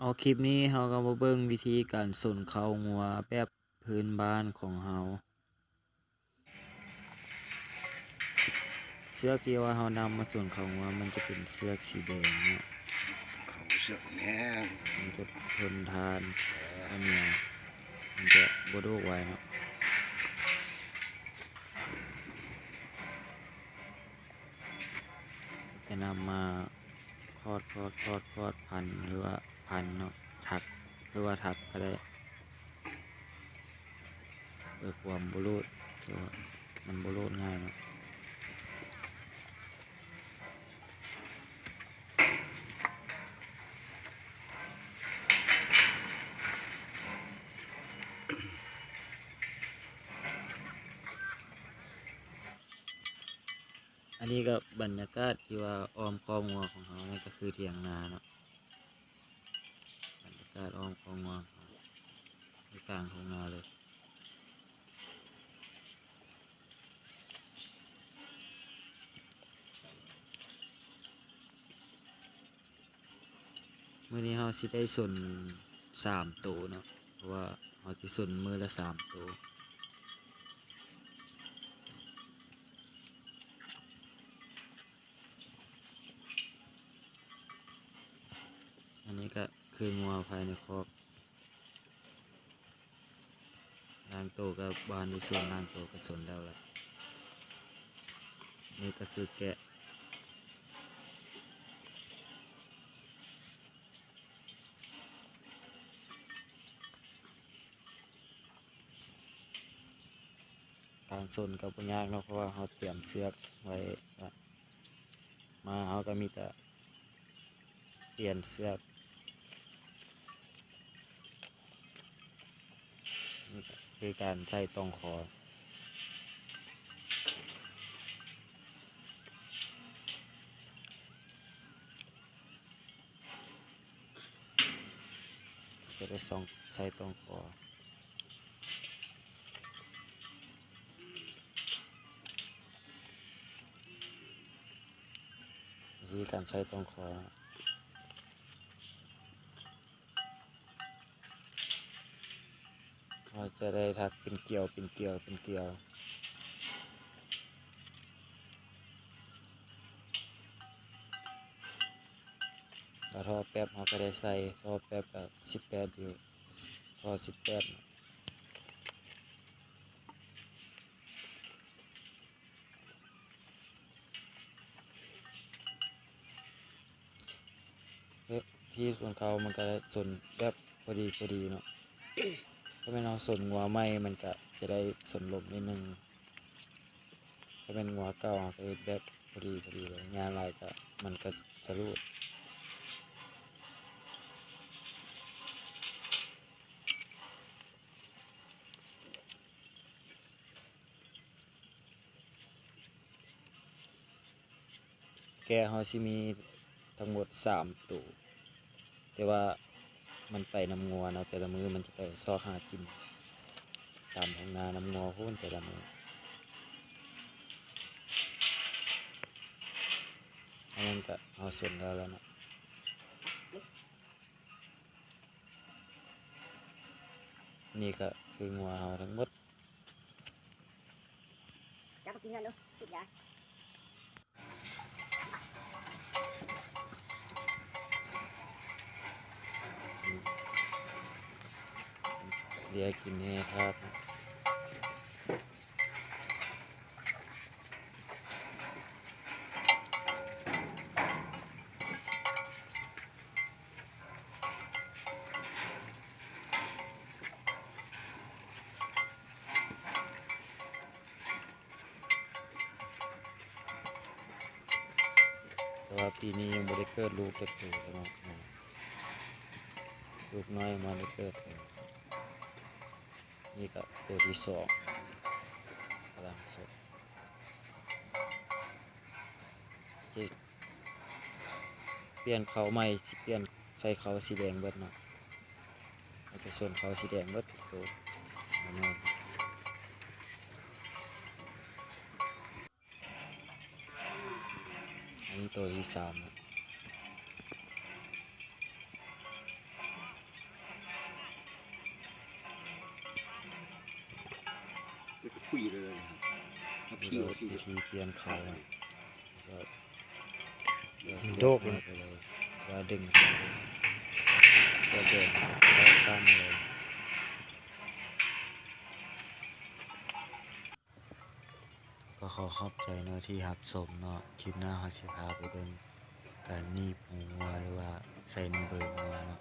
เอาคลิปนี้เราก็มาเบิ่งวิธีการส่นเขางัวแบบพื้นบ้านของเราเชือกที่ว่าเรานำมาส่นเขางัวมันจะเป็นเชือกสีแดงเนาะเขาเสือกแม่งมันจะทนทานอันเนี้ยมันจะบ่โดกไว้เนาะจะนำมาคอดพันหรือว่าพันเนาะถักหรือว่าถักก็ได้เพื่อความบ่รูดหรือว่ามันบ่รูดง่ายเนาะอันนี้ก็บรรยากาศที่ว่าอ้อมคอกงัวของเรานั่นก็คือเถียงนาเนาะบรรยากาศอ้อมคอกงัวของเราในกลางทุ่งนาเลยมื้อนี้เราสิได้ส่วน3ตัวเนาะเพราะว่าเราสิส่วนมื้อละ3ตัวอันนี้ก็คืองัวภายในคอกนางโตกับบ้านที่ส่วนนางโตก็ส่วนแล้วแหละนี่ก็คือแกะการส่วนก็บ่ยากเนาะเพราะว่าเราเตรียมเสือกไว้ว่ามาเราก็มีแต่เปลี่ยนเสือกนี่ก็คือการใช้ตองคอจะได้ส่องใช้ตองคอวิธีการใช้ตองคอเราจะได้ทักเป็นเกลียวแล้วท่อแป๊บเราก็ได้ใส่ท่อแป๊บแบบ18อยู่ท่อ18เนาะที่ส่วนเขามันก็ส่วนแบบพอดีเนาะถ้าเป็นเราส่วนงัวไหมมันก็จะได้ส่วนลมนิดนึงถ้าเป็นงัวเก่าเราก็แบบพอดีเลยงานลายก็มันก็จะรูดแกะเราสิมีทั้งหมด3ตัวแต่ว่ามันไปนำงัวเนาะแต่ละมือมันจะไปซอกหากินตามท้องนานำงัวโพ้นแต่ละมืออันนั้นก็เอาส่วนแล้วเนาะนี่ก็คืองัวเราทั้งหมดจับมากินกันดูติดยาเลียกินให้ครับแต่ว่าปีนี้ยังไม่ได้เกิดลูกจักตัวเนาะลูกน้อยมาได้เกิดเลยนี่ก็ตัวที่2กำลังสดจะเปลี่ยนเขาใหม่สิเปลี่ยนใส่เขาสีแดงเบิดเนาะอาจจะส่วนเขาสีแดงเบิดทุกตัวแน่อันนี้ตัวที่3เนาะ คุยเลยครับ มี พี่ ร ก็ ถ พี่ วิธีเปลี่ยนเขาเนาะก็เดี๋ยวเสีย โด บ กเลย ไปเลยว่าดึงเสียบเดินซ้ำมาเลยก็ขอขอบใจเนาะที่รับชมเนาะคลิปหน้าเราสิพาไปเบิ่งการหนีบหูงัวหรือว่าใส่น้ำเบิ่งงัวเนาะ